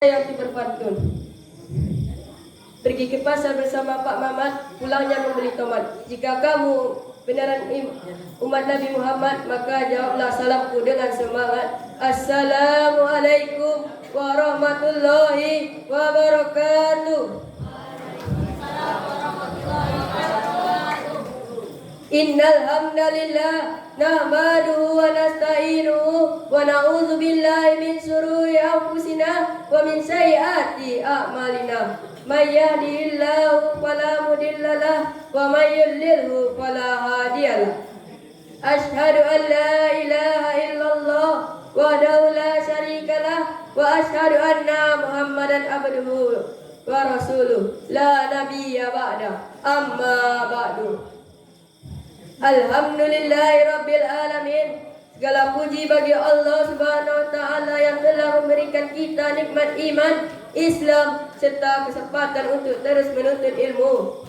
yang berpantun. Pergi ke pasar bersama Pak Mamat, pulangnya membeli tomat. Jika kamu beneran umat Nabi Muhammad, maka jawablah salamku dengan semangat. Assalamualaikum warahmatullahi wabarakatuh. Innal hamdalillah nahmaduhu wa nasta'inuhu wa na'udzu billahi min shururi anfusina wa min sayyiati a'malina. May yahdihillahu fala mudilla lahu wa may yudlilhu fala hadiyalah. Asyhadu an la ilaha illallah wahdahu la syarikalah wa asyhadu anna Muhammadan abduhu wa rasuluh la nabiyya ba'da. Amma ba'du. Alhamdulillahi Rabbil Alamin. Segala puji bagi Allah Subhanahu wa Ta'ala yang telah memberikan kita nikmat iman, Islam serta kesempatan untuk terus menuntut ilmu.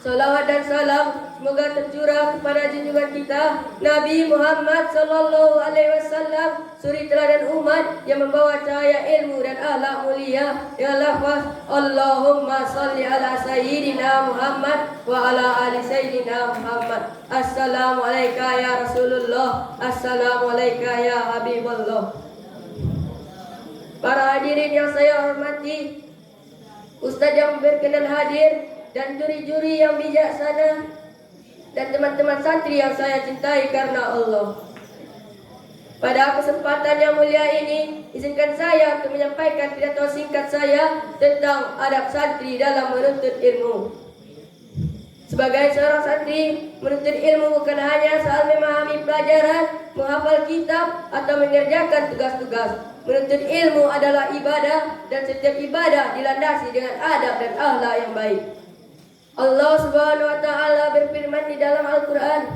Salawat dan salam semoga tercurah kepada junjungan kita Nabi Muhammad sallallahu alaihi wasallam, suri teladan umat yang membawa cahaya ilmu dan akhlak mulia dengan lafaz Allahumma salli ala sayyidina Muhammad wa ala ali sayyidina Muhammad. Assalamualaikum ya Rasulullah, assalamualaikum ya Habibullah. Para hadirin yang saya hormati, Ustaz yang berkenan hadir dan juri-juri yang bijaksana dan teman-teman santri yang saya cintai karena Allah. Pada kesempatan yang mulia ini, izinkan saya untuk menyampaikan pidato singkat saya tentang adab santri dalam menuntut ilmu. Sebagai seorang santri, menuntut ilmu bukan hanya soal memahami pelajaran, menghafal kitab, atau mengerjakan tugas-tugas. Menuntut ilmu adalah ibadah, dan setiap ibadah dilandasi dengan adab dan akhlak yang baik. Allah Subhanahu wa Ta'ala berfirman di dalam Al-Quran,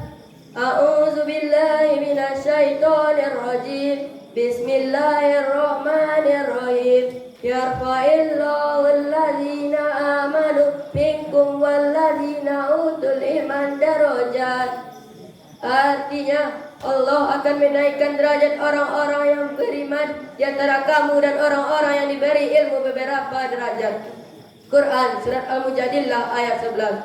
A'udzu billahi minasyaitonir rajim. Bismillahirrahmanirrahim. Yarfa'illahu alladzina amanu minkum walladzina utul iman darajat. Artinya, Allah akan menaikkan derajat orang-orang yang beriman di antara kamu dan orang-orang yang diberi ilmu beberapa derajat. Quran Surat Al-Mujadilah ayat 11.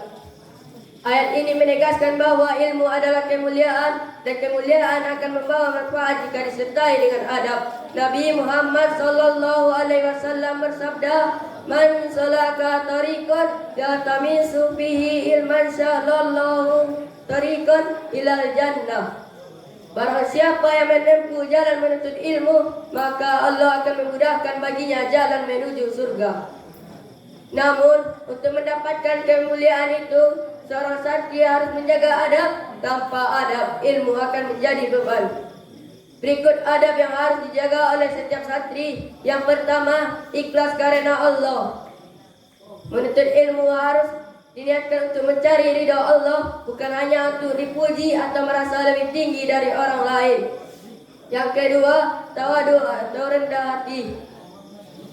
Ayat ini menegaskan bahwa ilmu adalah kemuliaan dan kemuliaan akan membawa manfaat jika disertai dengan adab. Nabi Muhammad sallallahu alaihi wasallam bersabda, "Man salaka tariqan yaltamisu fihi ilman sallallahu tariqan ilal jannah." Barang siapa yang menempuh jalan menuntut ilmu, maka Allah akan memudahkan baginya jalan menuju surga. Namun, untuk mendapatkan kemuliaan itu, seorang santri harus menjaga adab. Tanpa adab, ilmu akan menjadi beban. Berikut adab yang harus dijaga oleh setiap santri. Yang pertama, ikhlas karena Allah. Menuntut ilmu harus diniatkan untuk mencari ridha Allah, bukan hanya untuk dipuji atau merasa lebih tinggi dari orang lain. Yang kedua, tawadu atau rendah hati.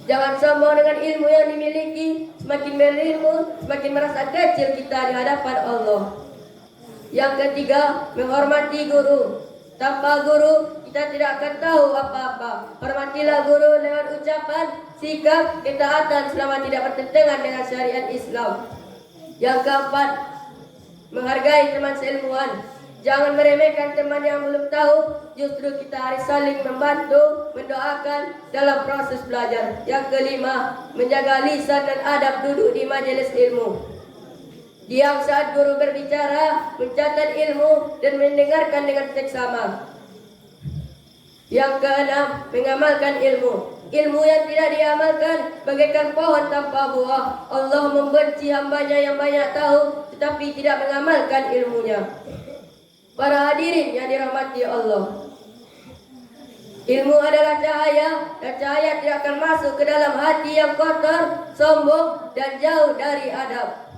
Jangan sombong dengan ilmu yang dimiliki. Semakin berilmu, semakin merasa kecil kita di hadapan Allah. Yang ketiga, menghormati guru. Tanpa guru, kita tidak akan tahu apa-apa. Hormatilah guru lewat ucapan, sikap, ketaatan selama tidak bertentangan dengan syariat Islam. Yang keempat, menghargai teman seilmuan. Jangan meremehkan teman yang belum tahu. Justru kita harus saling membantu, mendoakan dalam proses belajar. Yang kelima, menjaga lisan dan adab duduk di majelis ilmu. Diam saat guru berbicara, mencatat ilmu, dan mendengarkan dengan seksama. Yang keenam, mengamalkan ilmu. Ilmu yang tidak diamalkan bagaikan pohon tanpa buah. Allah membenci hambanya yang banyak tahu tetapi tidak mengamalkan ilmunya. Para hadirin yang dirahmati Allah, ilmu adalah cahaya, dan cahaya tidak akan masuk ke dalam hati yang kotor, sombong, dan jauh dari adab.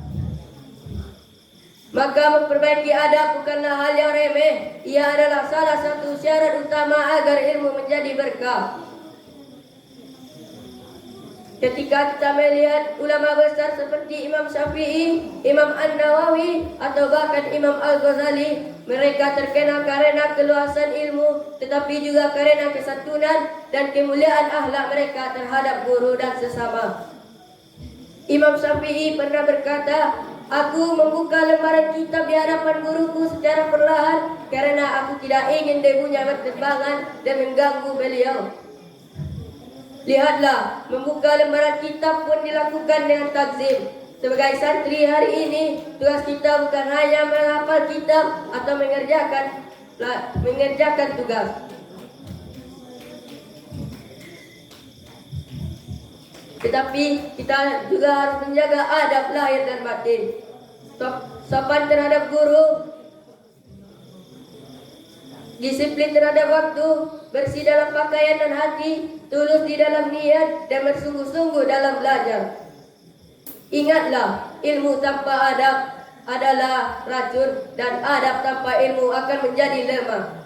Maka memperbaiki adab bukanlah hal yang remeh. Ia adalah salah satu syarat utama agar ilmu menjadi berkah. Ketika kita melihat ulama besar seperti Imam Syafi'i, Imam An-Nawawi, atau bahkan Imam Al-Ghazali, mereka terkenal karena keluasan ilmu tetapi juga karena kesantunan dan kemuliaan akhlak mereka terhadap guru dan sesama. Imam Syafi'i pernah berkata, "Aku membuka lembaran kitab di hadapan guruku secara perlahan karena aku tidak ingin debunya berterbangan dan mengganggu beliau." Lihatlah, membuka lembaran kitab pun dilakukan dengan takzim. Sebagai santri hari ini, tugas kita bukan hanya menghafal kitab atau mengerjakan tugas. Tetapi kita juga harus menjaga adab lahir dan batin. Sopan terhadap guru, disiplin terhadap waktu, bersih dalam pakaian dan hati, tulus di dalam niat, dan bersungguh-sungguh dalam belajar. Ingatlah, ilmu tanpa adab adalah racun, dan adab tanpa ilmu akan menjadi lemah.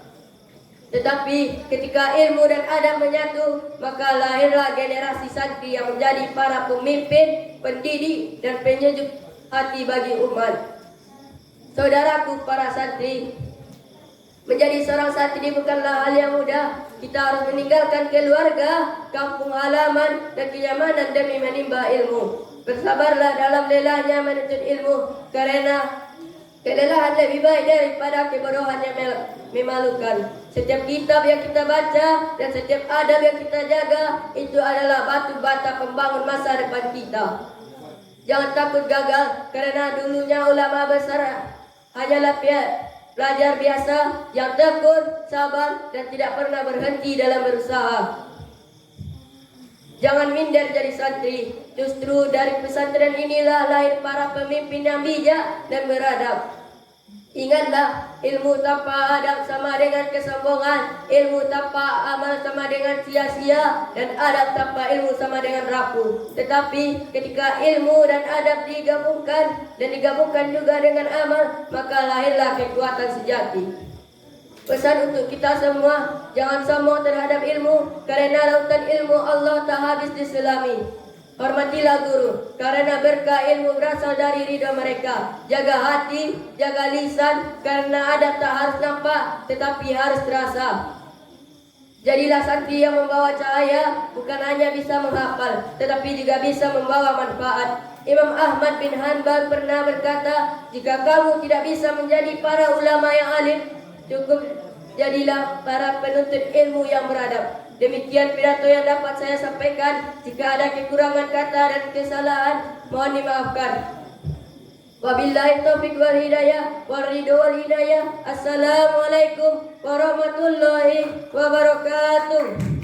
Tetapi ketika ilmu dan adab menyatu, maka lahirlah generasi santri yang menjadi para pemimpin, pendidik, dan penyejuk hati bagi umat. Saudaraku para santri, menjadi seorang santri bukanlah hal yang mudah. Kita harus meninggalkan keluarga, kampung halaman, dan kenyamanan demi menimba ilmu. Bersabarlah dalam lelahnya menuntut ilmu, karena kelelahan lebih baik daripada kebodohan yang memalukan. Setiap kitab yang kita baca dan setiap adab yang kita jaga, itu adalah batu bata pembangun masa depan kita. Jangan takut gagal, karena dulunya ulama besar hanyalah pelajar biasa yang tekun, sabar, dan tidak pernah berhenti dalam berusaha. Jangan minder jadi santri. Justru dari pesantren inilah lahir para pemimpin yang bijak dan beradab. Ingatlah, ilmu tanpa adab sama dengan kesombongan, ilmu tanpa amal sama dengan sia-sia, dan adab tanpa ilmu sama dengan rapuh. Tetapi ketika ilmu dan adab digabungkan dan digabungkan juga dengan amal, maka lahirlah kekuatan sejati. Pesan untuk kita semua, jangan sombong terhadap ilmu, karena lautan ilmu Allah tak habis diselami. Hormatilah guru, karena berkah ilmu berasal dari ridha mereka. Jaga hati, jaga lisan, karena adab tak harus nampak, tetapi harus terasa. Jadilah santri yang membawa cahaya, bukan hanya bisa menghafal, tetapi juga bisa membawa manfaat. Imam Ahmad bin Hanbal pernah berkata, "Jika kamu tidak bisa menjadi para ulama yang alim, cukup jadilah para penuntut ilmu yang beradab." Demikian pidato yang dapat saya sampaikan. Jika ada kekurangan kata dan kesalahan, mohon dimaafkan. Wabillahi taufiq wal hidayah, wal ridho wal hidayah. Assalamualaikum warahmatullahi wabarakatuh.